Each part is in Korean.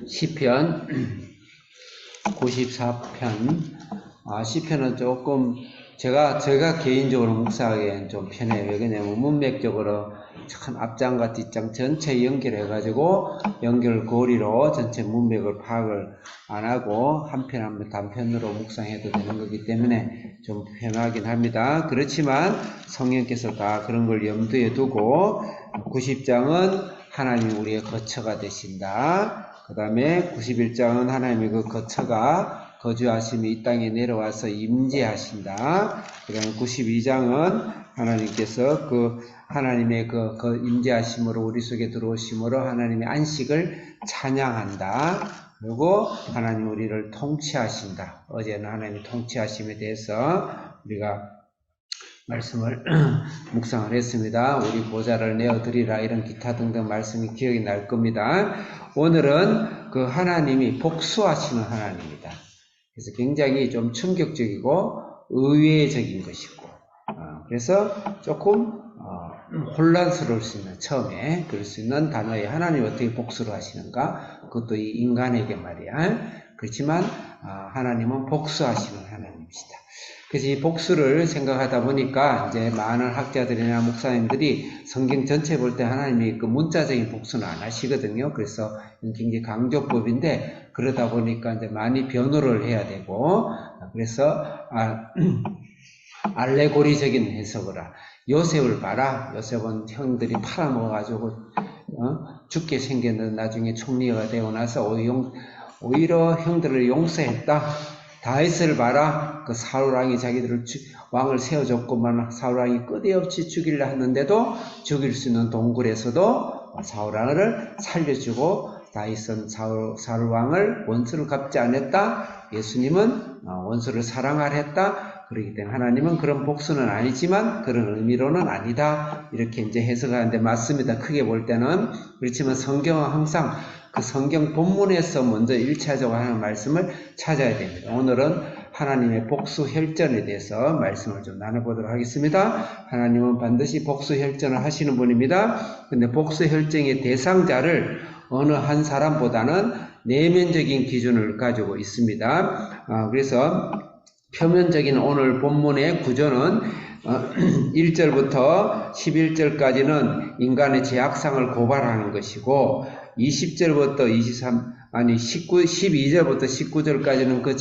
시편 94편. 시편은 조금 제가 개인적으로 묵상하기엔 좀 편해요. 왜냐면 문맥적으로 참 앞장과 뒷장 전체 연결해가지고 연결고리로 전체 문맥을 파악을 안 하고 한 편 한 편 단편으로 묵상해도 되는 거기 때문에 좀 편하긴 합니다. 그렇지만 성령께서 다 그런 걸 염두에 두고 90장은 하나님 우리의 거처가 되신다. 그 다음에 91장은 하나님의 그 거처가 거주하심이 이 땅에 내려와서 임재하신다. 그 다음에 92장은 하나님께서 하나님의 임재하심으로 우리 속에 들어오심으로 하나님의 안식을 찬양한다. 그리고 하나님 우리를 통치하신다. 어제는 하나님의 통치하심에 대해서 우리가 말씀을 묵상을 했습니다. 우리 보좌를 내어드리라 이런 기타 등등 말씀이 기억이 날 겁니다. 오늘은 그 하나님이 복수하시는 하나님입니다. 그래서 굉장히 좀 충격적이고 의외적인 것이고 그래서 조금 혼란스러울 수 있는, 처음에 그럴 수 있는 단어에 하나님이 어떻게 복수를 하시는가, 그것도 이 인간에게 말이야. 그렇지만 하나님은 복수하시는 하나님이시다. 그래서 이 복수를 생각하다 보니까 이제 많은 학자들이나 목사님들이 성경 전체 볼 때 하나님이 그 문자적인 복수는 안 하시거든요. 그래서 굉장히 강조법인데 그러다 보니까 이제 많이 변호를 해야 되고, 그래서 알레고리적인 해석을 요셉을 봐라. 요셉은 형들이 팔아먹어가지고 죽게 생겼는데 나중에 총리가 되고 나서 오히려 형들을 용서했다. 다윗을 봐라. 그 사울왕이 자기들을 왕을 세워줬고만 사울왕이 끝없이 죽이려 했는데도 죽일 수 있는 동굴에서도 사울왕을 살려주고 다윗은 사울왕을 원수를 갚지 않았다. 예수님은 원수를 사랑하려 했다. 그렇기 때문에 하나님은 그런 복수는 아니지만 그런 의미로는 아니다. 이렇게 이제 해석하는데 맞습니다. 크게 볼 때는. 그렇지만 성경은 항상 그 성경 본문에서 먼저 1차적으로 하는 말씀을 찾아야 됩니다. 오늘은 하나님의 복수 혈전에 대해서 말씀을 좀 나눠보도록 하겠습니다. 하나님은 반드시 복수 혈전을 하시는 분입니다. 근데 복수 혈전의 대상자를 어느 한 사람보다는 내면적인 기준을 가지고 있습니다. 그래서 표면적인 오늘 본문의 구조는 1절부터 11절까지는 인간의 죄악상을 고발하는 것이고 20절부터 12절부터 19절까지는 그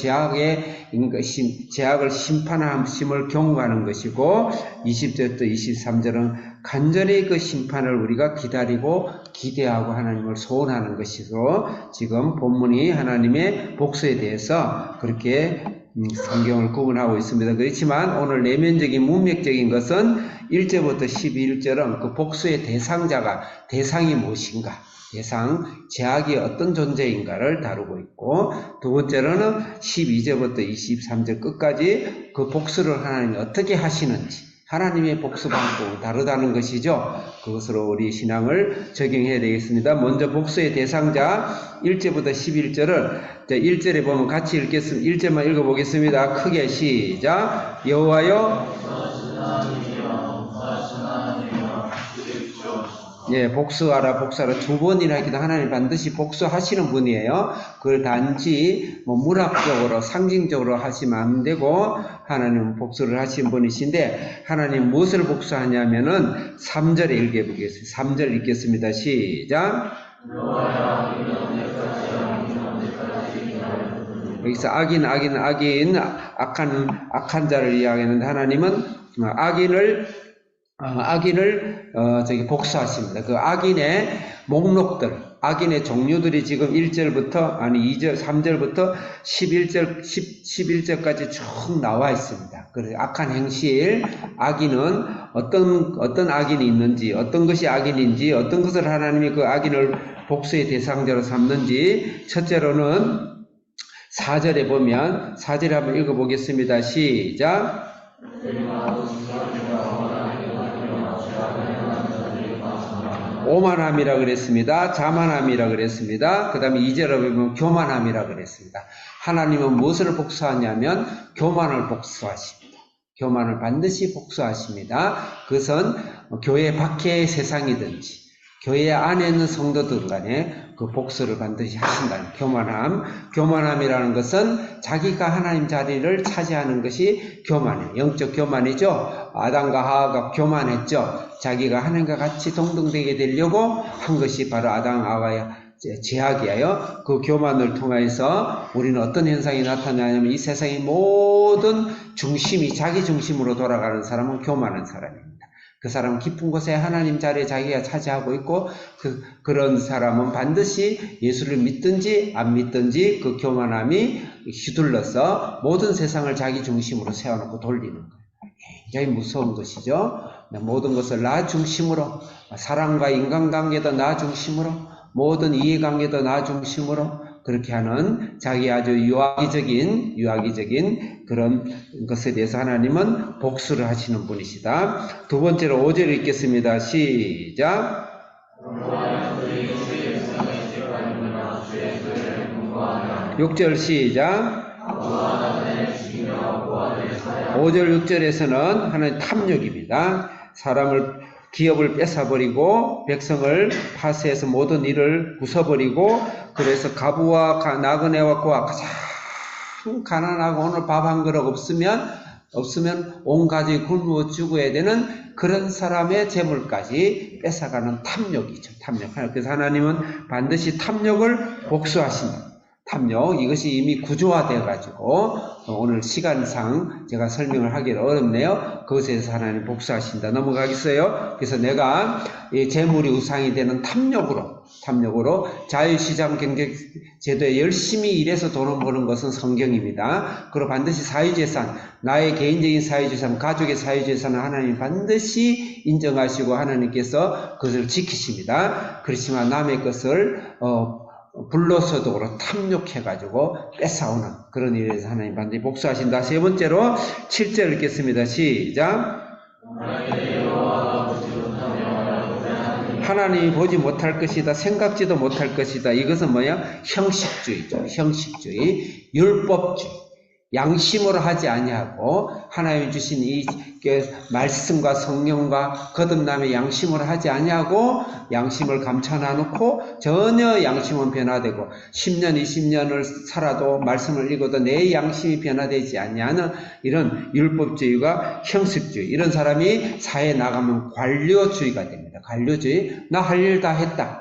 죄악을 심판하심을 경고하는 것이고 20절부터 23절은 간절히 그 심판을 우리가 기다리고 기대하고 하나님을 소원하는 것이고, 지금 본문이 하나님의 복수에 대해서 그렇게 성경을 구분하고 있습니다. 그렇지만 오늘 내면적인 문맥적인 것은 1절부터 11절은 그 복수의 대상이 무엇인가, 죄악이 어떤 존재인가를 다루고 있고, 두 번째로는 12절부터 23절 끝까지 그 복수를 하나님이 어떻게 하시는지, 하나님의 복수 방법은 다르다는 것이죠. 그것으로 우리 신앙을 적용해야 되겠습니다. 먼저 복수의 대상자 1절부터 11절을 1절에 보면 같이 읽겠습니다. 1절만 읽어보겠습니다. 크게 시작. 여호와여, 복수하라 두 번이나 했기도 하나님 반드시 복수하시는 분이에요. 그걸 단지 문학적으로 상징적으로 하시면 안 되고 하나님은 복수를 하신 분이신데, 하나님 무엇을 복수하냐면은 3절에 읽어보겠습니다. 3절 읽겠습니다. 시작. 여기서 악인 악한 자를 이야기하는데, 하나님은 악인을 복수하십니다. 그 악인의 목록들, 악인의 종류들이 지금 3절부터 11절까지 쭉 나와 있습니다. 그래서 악한 행실, 악인은 어떤 악인이 있는지, 어떤 것이 악인인지, 어떤 것을 하나님이 그 악인을 복수의 대상자로 삼는지, 첫째로는 4절에 보면, 4절에 한번 읽어보겠습니다. 시작. 오만함이라 그랬습니다. 자만함이라 그랬습니다. 그 다음에 2절에 보면 교만함이라 그랬습니다. 하나님은 무엇을 복수하냐면 교만을 복수하십니다. 교만을 반드시 복수하십니다. 그것은 교회 밖의 세상이든지 교회 안에 있는 성도들 간에 그 복수를 반드시 하신다. 교만함이라는 것은 자기가 하나님 자리를 차지하는 것이 교만이에요. 영적 교만이죠. 아담과 하와가 교만했죠. 자기가 하나님과 같이 동등되게 되려고 한 것이 바로 아담 하와의 제약이에요. 그 교만을 통해서 우리는 어떤 현상이 나타나냐면 이 세상의 모든 중심이 자기 중심으로 돌아가는 사람은 교만한 사람입니다. 그 사람은 깊은 곳에 하나님 자리에 자기가 차지하고 있고 그런 사람은 반드시 예수를 믿든지 안 믿든지 그 교만함이 휘둘러서 모든 세상을 자기 중심으로 세워놓고 돌리는 거예요. 굉장히 무서운 것이죠. 모든 것을 나 중심으로, 사랑과 인간관계도 나 중심으로, 모든 이해관계도 나 중심으로 그렇게 하는 자기 아주 유아기적인 그런 것에 대해서 하나님은 복수를 하시는 분이시다. 두 번째로 5절 읽겠습니다. 시작. 6절 시작. 5절 6절에서는 하나님 탐욕입니다. 사람을 기업을 뺏어버리고 백성을 파쇄해서 모든 일을 부숴버리고 그래서 가부와 나그네와 고아 가장 가난하고 오늘 밥 한 그릇 없으면 온 가족이 굶어 죽어야 되는 그런 사람의 재물까지 뺏어가는 탐욕이죠. 탐욕. 그래서 하나님은 반드시 탐욕을 복수하신다. 탐욕, 이것이 이미 구조화되어 가지고 오늘 시간상 제가 설명을 하기 어렵네요. 그것에 대해서 하나님 복수하신다. 넘어가겠어요? 그래서 내가 이 재물이 우상이 되는 탐욕으로 자유시장 경제 제도에 열심히 일해서 돈을 버는 것은 성경입니다. 그리고 반드시 사유재산, 나의 개인적인 사유재산, 가족의 사유재산은 하나님 반드시 인정하시고 하나님께서 그것을 지키십니다. 그렇지만 남의 것을 불로소득으로 탐욕해가지고 뺏어오는 그런 일에 대해서 하나님 반드시 복수하신다. 세 번째로 7절 읽겠습니다. 시작. 하나님이 보지 못할 것이다. 생각지도 못할 것이다. 이것은 뭐야? 형식주의죠. 형식주의, 율법주의. 양심으로 하지 아니하고 하나님이 주신 이 말씀과 성령과 거듭남의 양심으로 하지 아니하고 양심을 감춰놔놓고 전혀 양심은 변화되고 10년 20년을 살아도 말씀을 읽어도 내 양심이 변화되지 않냐는 이런 율법주의가 형식주의. 이런 사람이 사회에 나가면 관료주의가 됩니다. 관료주의. 나 할 일 다 했다.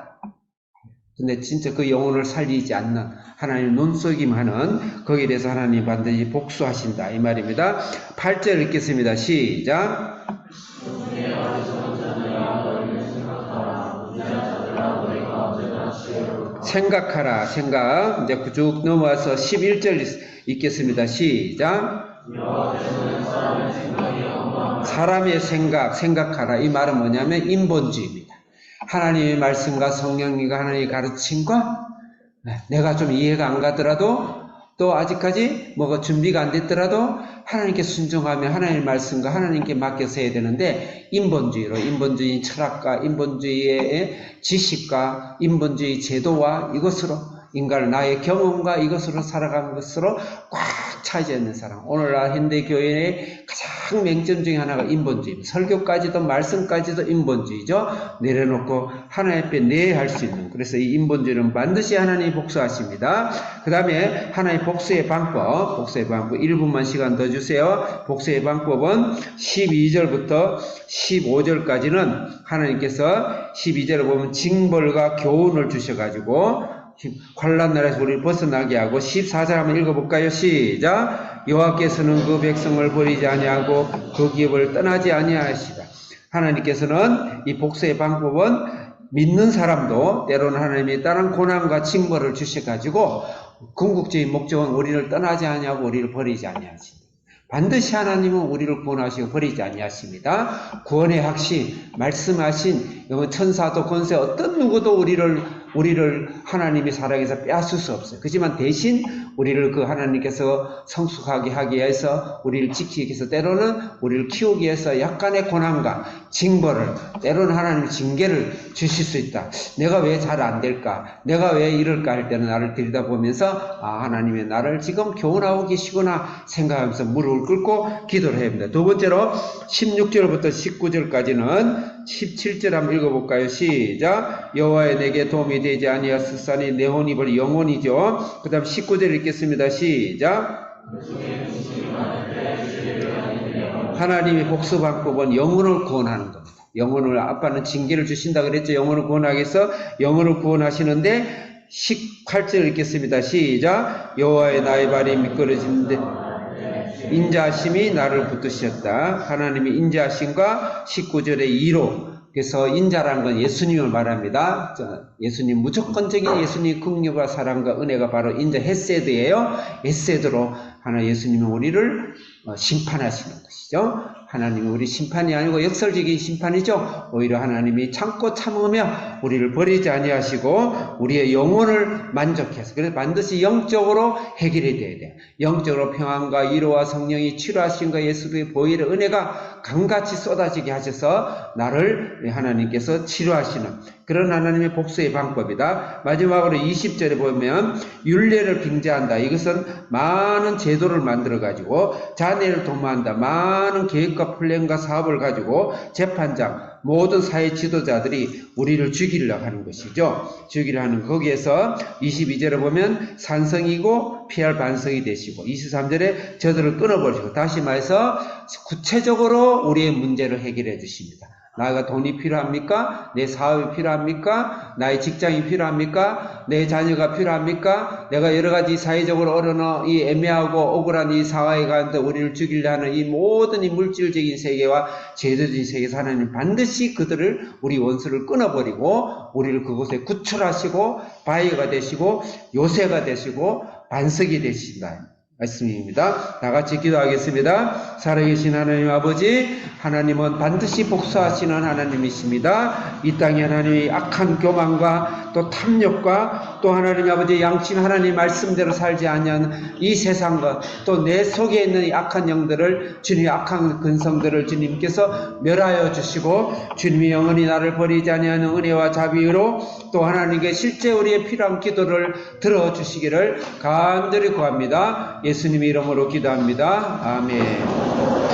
근데 진짜 그 영혼을 살리지 않는 하나님 눈속임하는 거기에 대해서 하나님 반드시 복수하신다 이 말입니다. 8절 읽겠습니다. 시작. 생각하라. 생각. 이제 쭉 넘어와서 11절 읽겠습니다. 시작. 사람의 생각하라. 이 말은 뭐냐면 인본주의입니다. 하나님의 말씀과 성령님과 하나님의 가르침과 내가 좀 이해가 안 가더라도 또 아직까지 뭐가 준비가 안 됐더라도 하나님께 순종하며 하나님의 말씀과 하나님께 맡겨서 해야 되는데 인본주의 철학과 인본주의의 지식과 인본주의 제도와 이것으로 인간을 나의 경험과 이것으로 살아가는 것으로 꽉 차져 있는 사람. 오늘날 현대교회의 가장 맹점 중에 하나가 인본주의입니다. 설교까지도 말씀까지도 인본주의죠. 내려놓고 하나님 앞에 내할 수 있는. 그래서 이 인본주의는 반드시 하나님이 복수하십니다. 그 다음에 하나님 복수의 방법 1분만 시간 더 주세요. 복수의 방법은 12절부터 15절까지는 하나님께서 12절을 보면 징벌과 교훈을 주셔가지고 환난 나라에서 우리를 벗어나게 하고 14절 한번 읽어볼까요? 시작. 여호와께서는 그 백성을 버리지 아니하고 그 기업을 떠나지 아니하시다. 하나님께서는 이 복수의 방법은 믿는 사람도 때로는 하나님이 다른 고난과 징벌을 주셔가지고 궁극적인 목적은 우리를 떠나지 아니하고 우리를 버리지 아니하신다. 반드시 하나님은 우리를 구원하시고 버리지 아니하십니다. 구원의 확신, 말씀하신 천사도 권세 어떤 누구도 우리를 하나님이 사랑해서 빼앗을 수 없어요. 그렇지만 대신 우리를 그 하나님께서 성숙하게 하기 위해서 우리를 지키기 위해서 때로는 우리를 키우기 위해서 약간의 고난과 징벌을 때로는 하나님 징계를 주실 수 있다. 내가 왜 잘 안 될까? 내가 왜 이럴까 할 때는 나를 들여다보면서 하나님이 나를 지금 교훈하고 계시구나 생각하면서 무릎을 꿇고 기도를 해야 합니다. 두 번째로 16절부터 19절까지는 17절 한번 읽어볼까요? 시작. 여호와의 내게 도움이 되지 아니하였으니 내 혼이 벌 영혼이죠. 그 다음 19절 읽겠습니다. 시작. 하나님이 복수 방법은 영혼을 구원하는 겁니다. 영혼을, 아빠는 징계를 주신다 그랬죠. 영혼을 구원하기 위해서 영혼을 구원하시는데 18절 읽겠습니다. 시작. 여호와의 나의 발이 미끄러지는데 인자하심이 나를 붙드셨다. 하나님이 인자하심과 19절의 이로, 그래서 인자라는 건 예수님을 말합니다. 예수님, 무조건적인 예수님 긍휼과 사랑과 은혜가 바로 인자 헤세드예요. 헤세드로 하나 예수님은 우리를 심판하시는 것이죠. 하나님이 우리 심판이 아니고 역설적인 심판이죠. 오히려 하나님이 참고 참으며 우리를 버리지 아니하시고 우리의 영혼을 만족해서, 그래서 반드시 영적으로 해결이 돼야 돼요. 영적으로 평안과 위로와 성령이 치료하신과 예수의 보혈의 은혜가 강같이 쏟아지게 하셔서 나를 하나님께서 치료하시는 그런 하나님의 복수의 방법이다. 마지막으로 20절에 보면 율례를 빙자한다. 이것은 많은 제도를 만들어 가지고 자네를 도모한다. 많은 계획과 플랜과 사업을 가지고 재판장, 모든 사회 지도자들이 우리를 죽이려고 하는 것이죠. 죽이려 하는, 거기에서 22절에 보면 산성이고 피할 반성이 되시고, 23절에 저들을 끊어버리시고, 다시 말해서 구체적으로 우리의 문제를 해결해 주십니다. 나가 돈이 필요합니까? 내 사업이 필요합니까? 나의 직장이 필요합니까? 내 자녀가 필요합니까? 내가 여러 가지 사회적으로 어려운 이 애매하고 억울한 이 사회에 가는데 우리를 죽이려 하는 이 모든 이 물질적인 세계와 제도적인 세계에서 하나님 반드시 그들을, 우리 원수를 끊어버리고 우리를 그곳에 구출하시고 바위가 되시고 요새가 되시고 반석이 되신다. 말씀입니다. 다 같이 기도하겠습니다. 살아계신 하나님 아버지, 하나님은 반드시 복수하시는 하나님이십니다. 이 땅에 하나님의 악한 교만과 또 탐욕과 또 하나님 아버지 양심 하나님 말씀대로 살지 않는 이 세상과 또 내 속에 있는 이 악한 영들을, 주님의 악한 근성들을 주님께서 멸하여 주시고 주님이 영원히 나를 버리지 아니하는 은혜와 자비로 또 하나님께 실제 우리의 필요한 기도를 들어주시기를 간절히 구합니다. 예수님의 이름으로 기도합니다. 아멘.